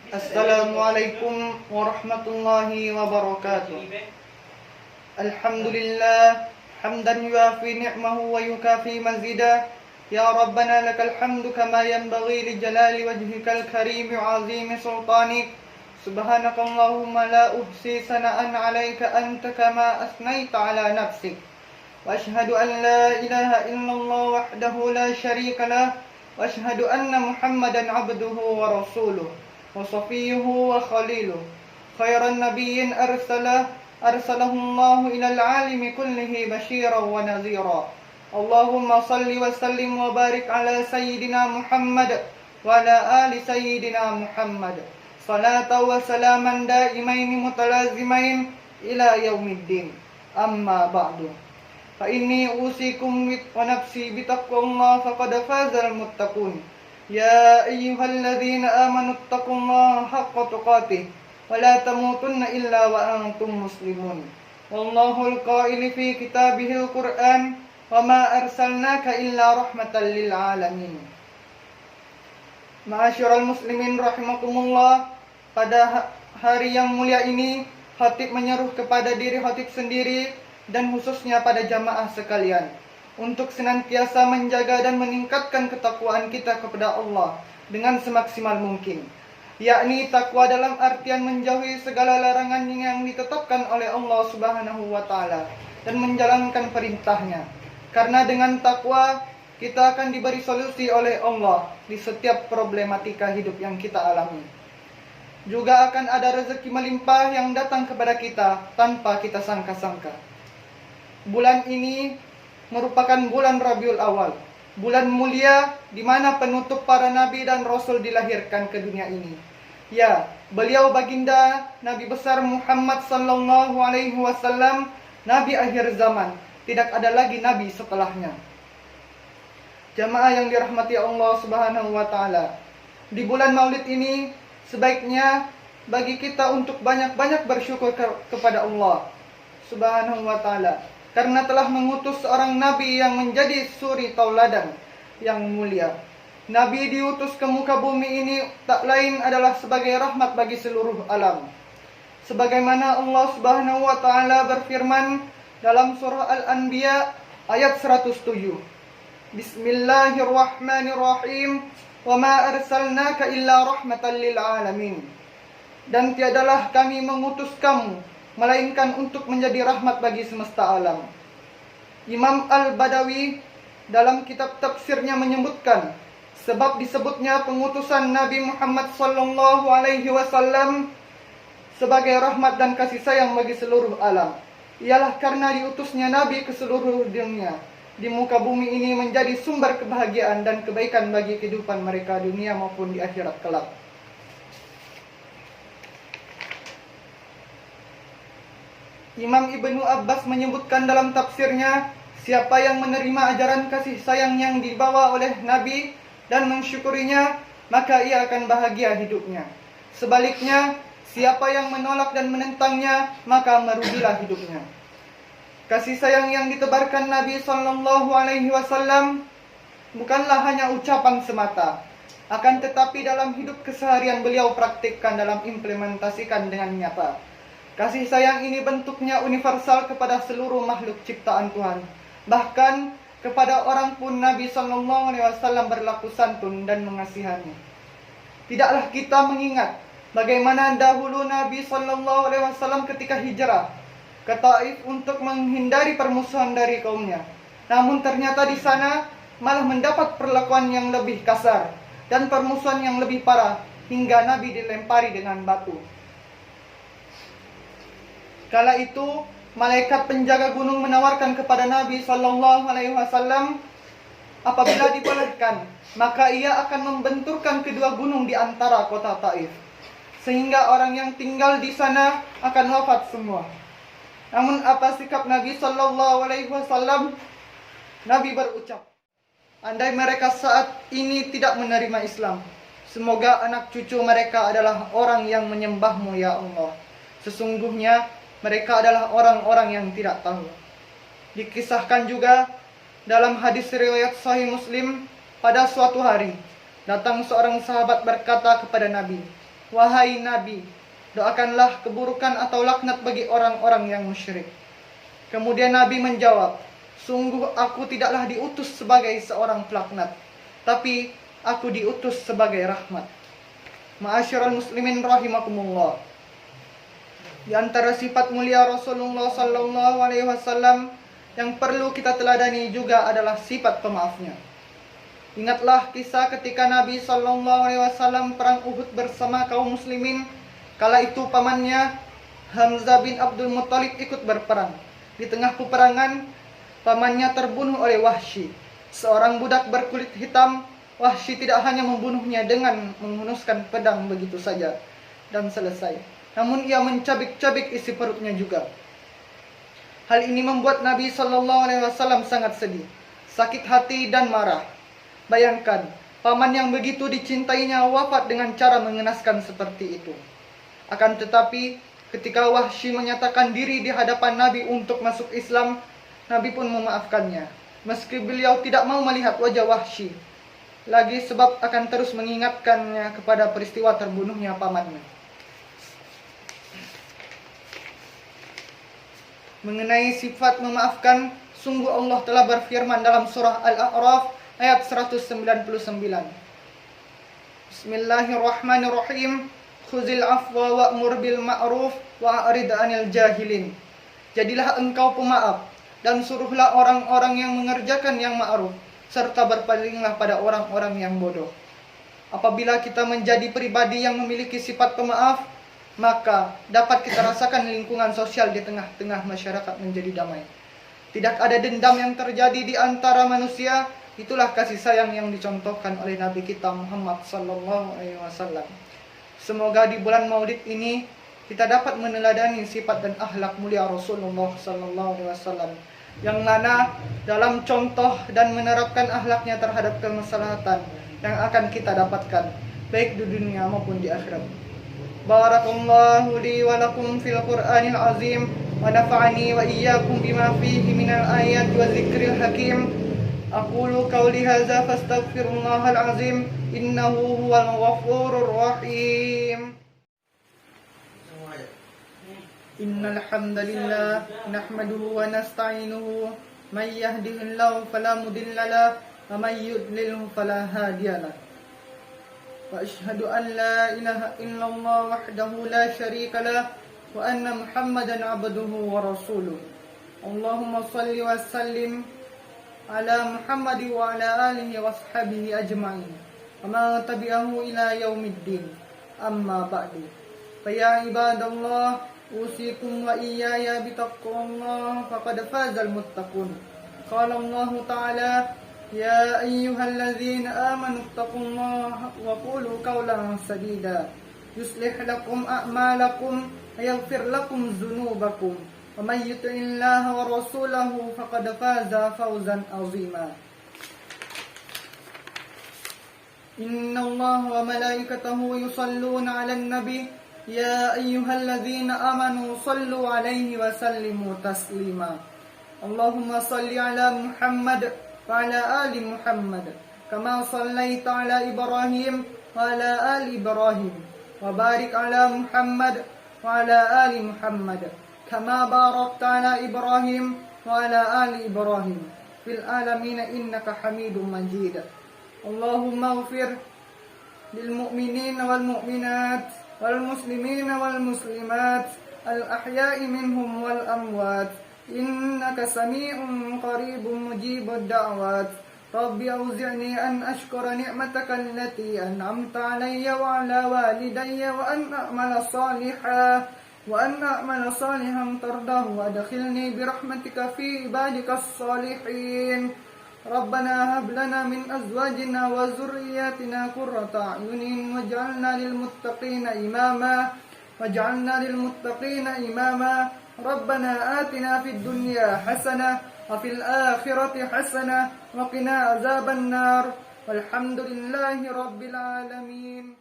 Assalamualaikum warahmatullahi wabarakatuh. Alhamdulillah hamdan yuafi ni'mahu wa yukafi mazidah. Ya Rabbana lakal hamdu kama yanbaghi li jalali wajhikal karim wa azimi sultanik. Subhanakallahumma la uhsi sana'an 'alaika anta kama asnaita 'ala nafsik. Wa ashhadu an la ilaha illallah wahdahu la syarika lah wa ashhadu anna Muhammadan 'abduhu wa rasuluh wa safiyuhu wa khaliluh. Khairan nabiyyin arsalahu Allah ilal 'alimi kullihi basyiran wa nadhira. Allahumma salli wa sallim wa barik ala sayyidina Muhammad wa ala ali sayyidina Muhammad. Salatan wa salaman daimaini mutalazimain ila yaumiddin. Amma ba'du. Fa inni usikum wa nafsi bitaqwallah faqad fazal muttaqun. Ya ayyuhalladzina amanu taqullaha haqqa tuqatih wa la tamutunna illa wa antum muslimun. Wallahul qaili fi kitabihil Qur'an wa ma arsalnaka illa rahmatan lil alamin. Ma'asyiral muslimin rahimakumullah, pada hari yang mulia ini khatib menyeru kepada diri khatib sendiri dan khususnya pada jamaah sekalian untuk senantiasa menjaga dan meningkatkan ketakwaan kita kepada Allah dengan semaksimal mungkin, yakni takwa dalam artian menjauhi segala larangan yang ditetapkan oleh Allah Subhanahu wa taala dan menjalankan perintahnya. Karena dengan takwa kita akan diberi solusi oleh Allah di setiap problematika hidup yang kita alami. Juga akan ada rezeki melimpah yang datang kepada kita tanpa kita sangka-sangka. Bulan ini merupakan bulan Rabiul Awal, bulan mulia di mana penutup para nabi dan rasul dilahirkan ke dunia ini. Ya, beliau baginda Nabi besar Muhammad sallallahu alaihi wasallam, nabi akhir zaman. Tidak ada lagi nabi setelahnya. Jamaah yang dirahmati Allah Subhanahu wa taala, di bulan Maulid ini sebaiknya bagi kita untuk banyak-banyak bersyukur kepada Allah Subhanahu wa taala karena telah mengutus seorang nabi yang menjadi suri tauladan yang mulia. Nabi diutus ke muka bumi ini tak lain adalah sebagai rahmat bagi seluruh alam. Sebagaimana Allah Subhanahu wa taala berfirman dalam surah Al-Anbiya ayat 107. Bismillahirrahmanirrahim. Wa ma arsalnaka illa rahmatan lil alamin. Dan tiadalah kami mengutus kamu melainkan untuk menjadi rahmat bagi semesta alam. Imam Al-Badawi dalam kitab tafsirnya menyebutkan sebab disebutnya pengutusan Nabi Muhammad sallallahu alaihi wasallam sebagai rahmat dan kasih sayang bagi seluruh alam ialah karena diutusnya Nabi ke seluruh dunia di muka bumi ini menjadi sumber kebahagiaan dan kebaikan bagi kehidupan mereka dunia maupun di akhirat kelak. Imam Ibnu Abbas menyebutkan dalam tafsirnya, siapa yang menerima ajaran kasih sayang yang dibawa oleh Nabi dan mensyukurinya, maka ia akan bahagia hidupnya. Sebaliknya, siapa yang menolak dan menentangnya, maka merugilah hidupnya. Kasih sayang yang ditebarkan Nabi sallallahu alaihi wasallam bukanlah hanya ucapan semata, akan tetapi dalam hidup keseharian beliau praktikkan dalam implementasikan dengan nyata. Kasih sayang ini bentuknya universal kepada seluruh makhluk ciptaan Tuhan. Bahkan kepada orang pun Nabi sallallahu alaihi wasallam berlaku santun dan mengasihani. Tidaklah kita mengingat bagaimana dahulu Nabi sallallahu alaihi wasallam ketika hijrah ke Taif untuk menghindari permusuhan dari kaumnya. Namun ternyata di sana malah mendapat perlakuan yang lebih kasar dan permusuhan yang lebih parah hingga Nabi dilempari dengan batu. Kala itu malaikat penjaga gunung menawarkan kepada Nabi sallallahu alaihi wasallam, apabila dibolehkan, maka ia akan membenturkan kedua gunung di antara kota Taif, sehingga orang yang tinggal di sana akan wafat semua. Namun apa sikap Nabi sallallahu alaihi wasallam? Nabi berucap, andai mereka saat ini tidak menerima Islam, semoga anak cucu mereka adalah orang yang menyembahmu ya Allah. Sesungguhnya mereka adalah orang-orang yang tidak tahu. Dikisahkan juga dalam hadis riwayat Sahih Muslim, pada suatu hari datang seorang sahabat berkata kepada Nabi, Wahai Nabi, doakanlah keburukan atau laknat bagi orang-orang yang musyrik. Kemudian Nabi menjawab, sungguh aku tidaklah diutus sebagai seorang pelaknat, tapi aku diutus sebagai rahmat. Ma'asyiral muslimin rahimakumullah. Di antara sifat mulia Rasulullah sallallahu alaihi wasallam yang perlu kita teladani juga adalah sifat pemaafnya. Ingatlah kisah ketika Nabi sallallahu alaihi wasallam perang Uhud bersama kaum muslimin. Kala itu pamannya Hamzah bin Abdul Muttalib ikut berperang. Di tengah peperangan, pamannya terbunuh oleh Wahsy, seorang budak berkulit hitam. Wahsy tidak hanya membunuhnya dengan menghunuskan pedang begitu saja dan selesai, namun ia mencabik-cabik isi perutnya juga. Hal ini membuat Nabi sallallahu alaihi wasallam sangat sedih, sakit hati dan marah. Bayangkan, paman yang begitu dicintainya wafat dengan cara mengenaskan seperti itu. Akan tetapi, ketika Wahsy menyatakan diri di hadapan Nabi untuk masuk Islam, Nabi pun memaafkannya, meski beliau tidak mau melihat wajah Wahsy lagi sebab akan terus mengingatkannya kepada peristiwa terbunuhnya pamannya. Mengenai sifat memaafkan, sungguh Allah telah berfirman dalam surah Al-A'raf ayat 199. Bismillahirrahmanirrahim. Khuzil afwa wa'mur bil ma'ruf wa'rid 'anil jahilin. Jadilah engkau pemaaf dan suruhlah orang-orang yang mengerjakan yang ma'ruf, serta berpalinglah pada orang-orang yang bodoh. Apabila kita menjadi pribadi yang memiliki sifat pemaaf, maka dapat kita rasakan lingkungan sosial di tengah-tengah masyarakat menjadi damai. Tidak ada dendam yang terjadi di antara manusia. Itulah kasih sayang yang dicontohkan oleh Nabi kita Muhammad sallallahu alaihi wasallam. Semoga di bulan Maulid ini kita dapat meneladani sifat dan akhlak mulia Rasulullah sallallahu alaihi wasallam, yang mana dalam contoh dan menerapkan akhlaknya terhadap kemaslahatan yang akan kita dapatkan baik di dunia maupun di akhirat. Barakallahu li wa lakum fil Qur'anil azim wa nafa'ani wa iyyakum bima fihi minal ayati wa dzikril hakim. Aqulu qawli hadza fastaghfirullahal azim innahu huwal ghafurur rahim. Innal hamdalillah nahmaduhu wa nasta'inuhu may yahdihillahu fala mudilla lahu wa may yudlilhu fala hadiya lahu. Wa asyhadu an la ilaha illallah wahdahu la syarika lahu wa anna Muhammadan 'abduhu wa rasuluh. Allahumma shalli wa sallim ala Muhammad wa ala alihi wa sahbihi ajma'in. Wa man tabi'ahu ila yaumiddin. Amma ba'du. Fa ya ibadallah, usikum wa iyaya bitaqwallah faqad fazal muttaqun. Qala Allah Ta'ala, ya ayyuhalladzina amanu ittaqullaha wa qulu qawlan sadida yuslih lakum a'malakum wa yaghfir lakum dzunubakum wa may yuti'illaha wa rasulahu faqad faza fawzan 'azima. Innallaha wa malaikatahu yusalluna 'alan nabi ya ayyuhalladzina amanu sallu 'alaihi wa sallimu taslima. Allahumma salli 'ala Muhammad wa 'ala ali Muhammad kama shallaita 'ala Ibrahim wa 'ala ali Ibrahim wa barik 'ala Muhammad wa 'ala ali Muhammad kama barakta 'ala Ibrahim wa 'ala ali Ibrahim fil alamin innaka Hamidum Majid. Allahumma ighfir lil mu'minina wal mu'minat wal muslimina wal muslimat al ahya'i minhum wal amwat innaka sami'un qaribun mujibud da'wat. Rabbi awzi'ni an ashkura ni'mataka allati an'amta 'alayya wa 'ala walidayya wa an a'mala salihan tardahu wa adkhilni bi rahmatika fi ibadikas salihin. Rabbana hab lana min azwajina wa zurriyyatina qurrata a'yunin waj'alna lil muttaqina imama. Rabbana atina fid dunya hasanah wa fil akhirati hasanah wa qina azaban nar. Walhamdulillahi rabbil alamin.